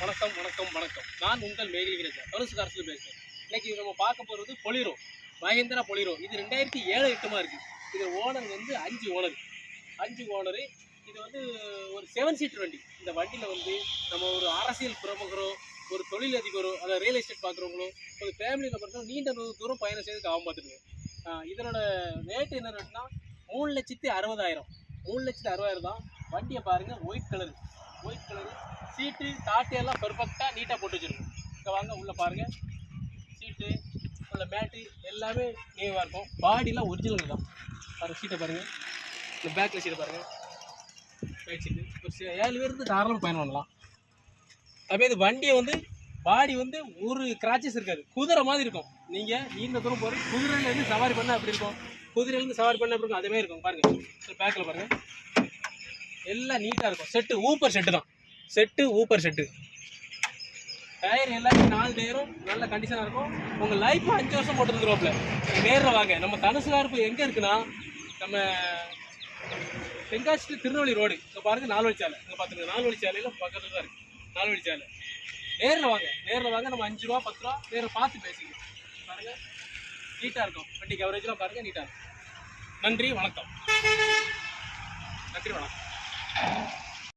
வணக்கம் வணக்கம் வணக்கம். நான் உங்கள் மேகிலிங்கிறேன், தனுசு கார்ஸ்ல பேசுகிறேன். இன்னைக்கு நம்ம பார்க்க போகிறது பொலிரோ, மகேந்திரா பொலிரோ. இது 2007-8 இருக்குது. இது ஓனர் வந்து 5 ஓனரு. இது வந்து ஒரு 7 சீட்டர் வண்டி. இந்த வண்டியில் வந்து நம்ம ஒரு அரசியல் பிரமுகரோ, ஒரு தொழிலதிபரோ, அதை ரியல் எஸ்டேட் பார்க்குறவங்களோ, ஒரு ஃபேமிலியில் பார்த்தோம் நீண்ட தூரம் பயணம் செய்து ஆகும் பார்த்துருங்க. இதனோட ரேட்டு என்ன ரேட்னா 3,60,000 3,60,000 தான். வண்டியை பாருங்கள், ஒயிட் கலரு சீட்டு தாட்டு எல்லாம் பெர்ஃபெக்டாக நீட்டாக போட்டு வச்சுருக்கோம். இங்கே வாங்க உள்ளே பாருங்கள், சீட்டு உள்ள மேட்டு எல்லாமே நீவாக இருக்கும். பாடிலாம் ஒரிஜினல் தான். பாருங்கள், சீட்டை பாருங்கள், இந்த பேக்கில் சீட்டை பாருங்கள், பேக் சீட்டு ஒரு 7 பேர் இருந்து தாராளமாக பயணம் பண்ணலாம். அப்படியே இது வண்டியை வந்து பாடி வந்து ஒரு கிராச்சஸ் இருக்காது, குதிரை மாதிரி இருக்கும். நீங்கள் நீண்ட தூரம் போகிற குதிரையிலேருந்து சவாரி பண்ணால் அப்படி இருக்கும், குதிரையிலேருந்து சவாரி பண்ண அப்படி இருக்கும், அதேமாதிரி இருக்கும். பாருங்கள் பேக்கில் பாருங்கள், எல்லாம் நீட்டாக இருக்கும். ஊப்பர் செட்டு தான், ஊப்பர் செட்டு. டயர் எல்லாமே 4 டயரும் நல்ல கண்டிஷனாக இருக்கும். உங்கள் லைஃப் 5 வருஷம் போட்டு வந்துருவாப்புல. நேரில் வாங்க. நம்ம தனுசு கார்ப்பு எங்கே இருக்குன்னா, நம்ம தென்காசி திருநெல்வேலி ரோடு. இங்கே பாருங்கள், 4 வழிச்சாலை. இங்கே பார்த்துங்க, 4 வழிச்சாலையில் பக்கத்தில் தான் இருக்குது. 4 வழிச்சாலை. நேரில் வாங்க. நம்ம 5 ரூபா 10 ரூபா நேரில் பார்த்து பேசிக்கலாம். பாருங்கள், நீட்டாக இருக்கும். வண்டி கவரேஜ்லாம் பாருங்கள், நீட்டாக இருக்கும். நன்றி வணக்கம்.